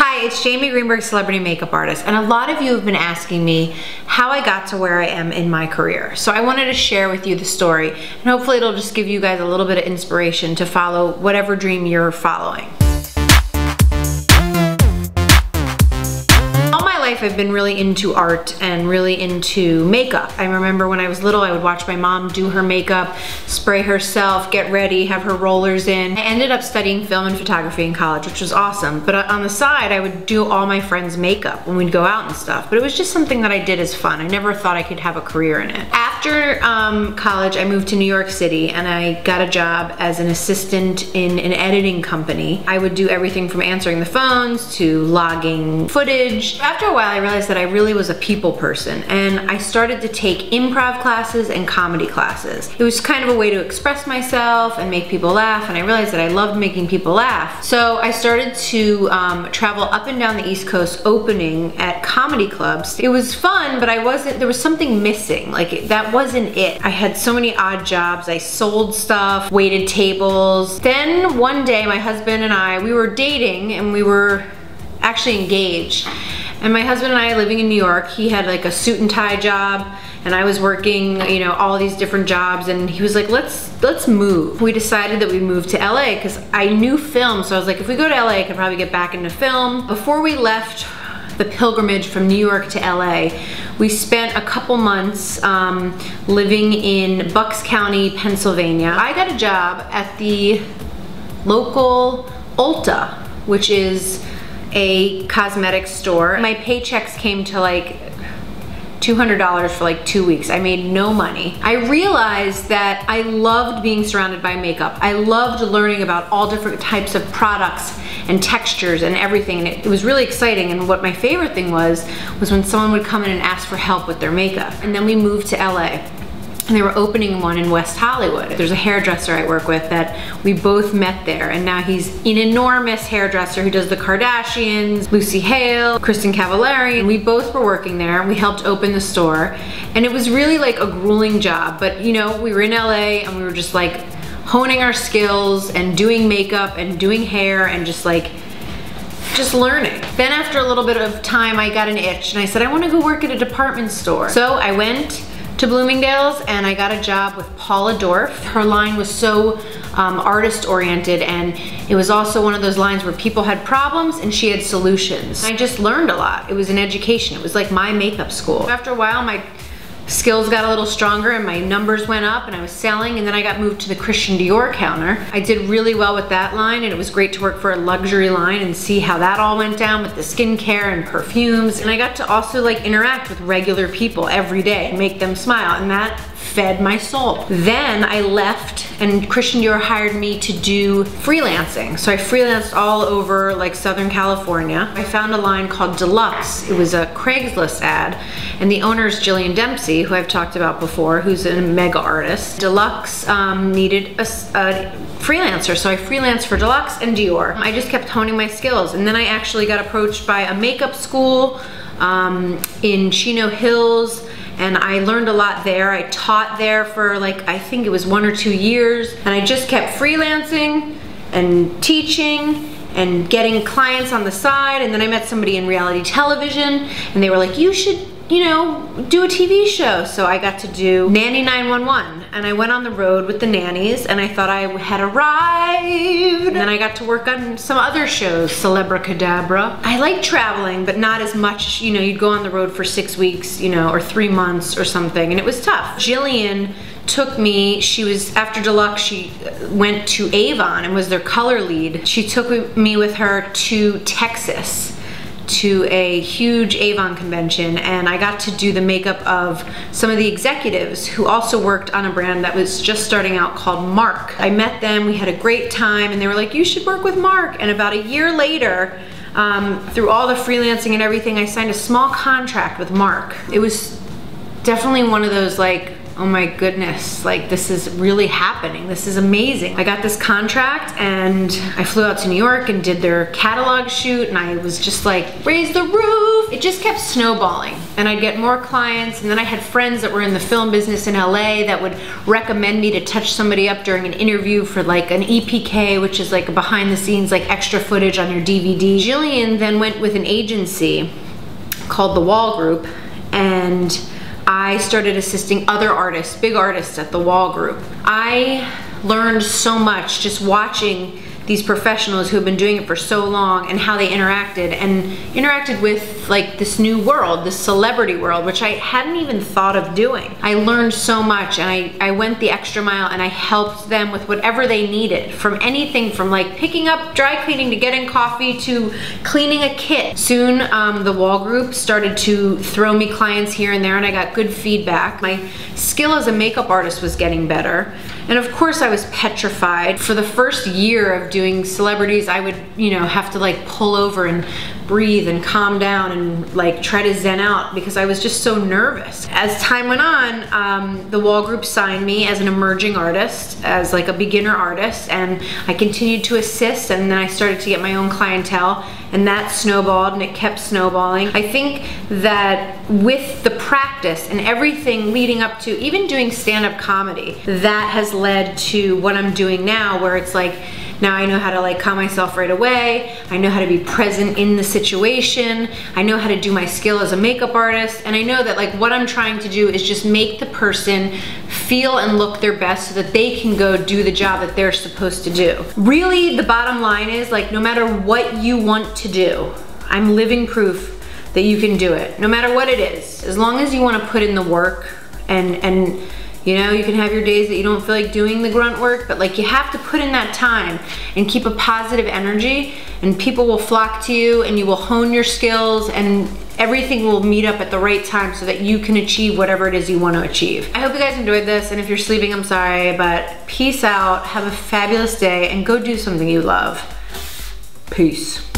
Hi, it's Jamie Greenberg, celebrity makeup artist, and a lot of you have been asking me how I got to where I am in my career. So I wanted to share with you the story, and hopefully it'll just give you guys a little bit of inspiration to follow whatever dream you're following. I've been really into art and really into makeup. I remember when I was little, I would watch my mom do her makeup, spray herself, get ready, have her rollers in. I ended up studying film and photography in college, which was awesome. But on the side, I would do all my friends' makeup when we'd go out and stuff. But it was just something that I did as fun. I never thought I could have a career in it. After college, I moved to New York City and I got a job as an assistant in an editing company. I would do everything from answering the phones to logging footage. After a while, I realized that I really was a people person, and I started to take improv classes and comedy classes. It was kind of a way to express myself and make people laugh, and I realized that I loved making people laugh. So I started to travel up and down the East Coast opening at comedy clubs. It was fun, but there was something missing. Like, that wasn't it. I had so many odd jobs. I sold stuff, waited tables. Then one day, my husband and I, we were dating, and we were actually engaged. And my husband and I, living in New York, he had like a suit and tie job, and I was working, you know, all these different jobs, and he was like, let's move. We decided that we'd move to LA because I knew film, so I was like, if we go to LA, I could probably get back into film. Before we left the pilgrimage from New York to LA, we spent a couple months living in Bucks County, Pennsylvania. I got a job at the local Ulta, which is a cosmetics store. My paychecks came to like $200 for like 2 weeks. I made no money. I realized that I loved being surrounded by makeup. I loved learning about all different types of products and textures and everything. And it was really exciting. And what my favorite thing was when someone would come in and ask for help with their makeup. And then we moved to LA. And they were opening one in West Hollywood. There's a hairdresser I work with that we both met there, and now he's an enormous hairdresser who does the Kardashians, Lucy Hale, Kristen Cavallari, and we both were working there. We helped open the store, and it was really like a grueling job, but you know, we were in LA and we were just like honing our skills and doing makeup and doing hair and just learning. Then after a little bit of time, I got an itch and I said, I want to go work at a department store. So I went to Bloomingdale's and I got a job with Paula Dorff. Her line was so artist oriented, and it was also one of those lines where people had problems and she had solutions. I just learned a lot. It was an education. It was like my makeup school. After a while, my skills got a little stronger and my numbers went up and I was selling, and then I got moved to the Christian Dior counter. I did really well with that line, and it was great to work for a luxury line and see how that all went down with the skincare and perfumes. And I got to also like interact with regular people every day and make them smile, and that fed my soul. Then I left and Christian Dior hired me to do freelancing. So I freelanced all over like Southern California. I found a line called Deluxe. It was a Craigslist ad, and the owner is Jillian Dempsey, who I've talked about before, who's a mega artist. Deluxe needed a freelancer, so I freelanced for Deluxe and Dior. I just kept honing my skills, and then I actually got approached by a makeup school in Chino Hills, and I learned a lot there. I taught there for like, I think it was 1 or 2 years, and I just kept freelancing and teaching and getting clients on the side. And then I met somebody in reality television, and they were like, you should, you know, do a TV show. So I got to do Nanny 911, and I went on the road with the nannies, and I thought I had arrived. And then I got to work on some other shows, Celebra Cadabra. I like traveling, but not as much. You know, you'd go on the road for 6 weeks, you know, or 3 months or something, and it was tough. Jillian took me, she was, after Deluxe, she went to Avon and was their color lead. She took me with her to Texas, to a huge Avon convention, and I got to do the makeup of some of the executives who also worked on a brand that was just starting out called Marc. I met them, we had a great time, and they were like, you should work with Marc. And about a year later, through all the freelancing and everything, I signed a small contract with Marc. It was definitely one of those like oh my goodness, like this is really happening. This is amazing. I got this contract and I flew out to New York and did their catalog shoot, and I was just like, raise the roof. It just kept snowballing, and I'd get more clients, and then I had friends that were in the film business in LA that would recommend me to touch somebody up during an interview for like an EPK, which is like a behind the scenes, like extra footage on your DVD. Jillian then went with an agency called The Wall Group, and I started assisting other artists, big artists at The Wall Group. I learned so much just watching these professionals who have been doing it for so long and how they interacted with like this new world, this celebrity world, which I hadn't even thought of doing. I learned so much, and I went the extra mile, and I helped them with whatever they needed, from anything from like picking up dry cleaning to getting coffee to cleaning a kit. Soon the Wall Group started to throw me clients here and there, and I got good feedback. My skill as a makeup artist was getting better. And of course I was petrified. For the first year of doing celebrities, I would, you know, have to like pull over and breathe and calm down and like try to zen out because I was just so nervous. As time went on, the Wall Group signed me as an emerging artist, as like a beginner artist, and I continued to assist, and then I started to get my own clientele, and that snowballed and it kept snowballing. I think that with the practice and everything leading up to even doing stand-up comedy, that has led to what I'm doing now, where it's like, now I know how to like calm myself right away. I know how to be present in the situation. I know how to do my skill as a makeup artist. And I know that like what I'm trying to do is just make the person feel and look their best so that they can go do the job that they're supposed to do. Really, the bottom line is like, no matter what you want to do, I'm living proof that you can do it. No matter what it is, as long as you want to put in the work, and you know, you can have your days that you don't feel like doing the grunt work, but like you have to put in that time and keep a positive energy, and people will flock to you, and you will hone your skills, and everything will meet up at the right time so that you can achieve whatever it is you want to achieve. I hope you guys enjoyed this, and if you're sleeping, I'm sorry, but peace out, have a fabulous day, and go do something you love. Peace.